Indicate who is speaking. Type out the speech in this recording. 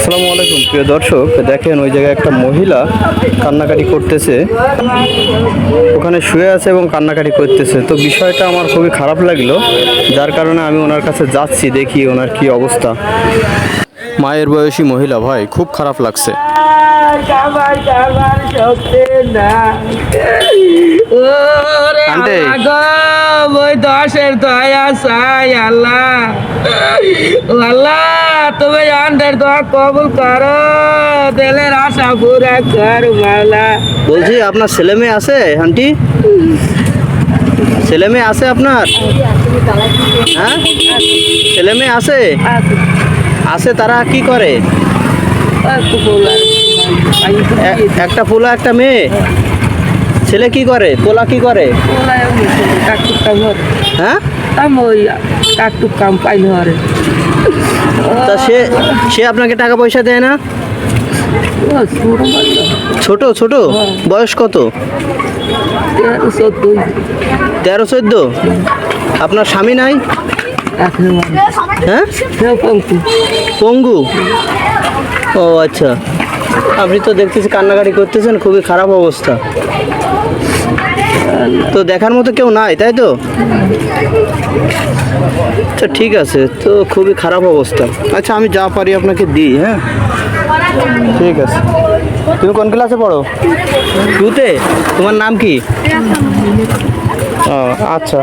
Speaker 1: আসসালামু আলাইকুম প্রিয় দর্শক, দেখেন ওই জায়গায় একটা মহিলা কান্নাকাটি করতেছে, ওখানে শুয়ে আছে এবং কান্নাকাটি করতেছে। তো বিষয়টা আমার খুবই খারাপ লাগলো, যার কারণে আমি ওনার কাছে যাচ্ছি, দেখি ওনার কি অবস্থা। মায়ের বয়সী মহিলা, ভাই খুব খারাপ লাগছে। আন্টি,
Speaker 2: দশের দয়া চাই আল্লাহ, আল্লাহ তুমি আন্ডের দোয়া কবুল করো, দিলের আশা পুরা কর মাওলা।
Speaker 1: বলছি আপনার ছেলে মেয়ে আছে আন্টি? ছেলে মেয়ে আছে আপনার? হ্যাঁ, ছেলে মেয়ে আছে? আছে, তারা কি করে? একটা পোলা একটা মেয়ে। ছেলে কি করে, পোলা কি করে? হ্যাঁ,
Speaker 2: কাকটুক কাম পাইল আরে।
Speaker 1: তা সে আপনাকে টাকা পয়সা দেয় না? ছোট ছোট বয়স কত? 13-14। আপনার স্বামী নাই? হ্যাঁ, পঙ্গু। ও আচ্ছা, আপনি তো দেখতেছি কান্নাকাটি করতেছেন, খুবই খারাপ অবস্থা। তো দেখার মতো কেউ নাই, তাই তো? আচ্ছা ঠিক আছে, তো খুবই খারাপ অবস্থা। আচ্ছা আমি যা পারি আপনাকে দিই। হ্যাঁ ঠিক আছে। তুমি কোন ক্লাসে পড়ো? 2-তে। তোমার নাম কি? ও আচ্ছা।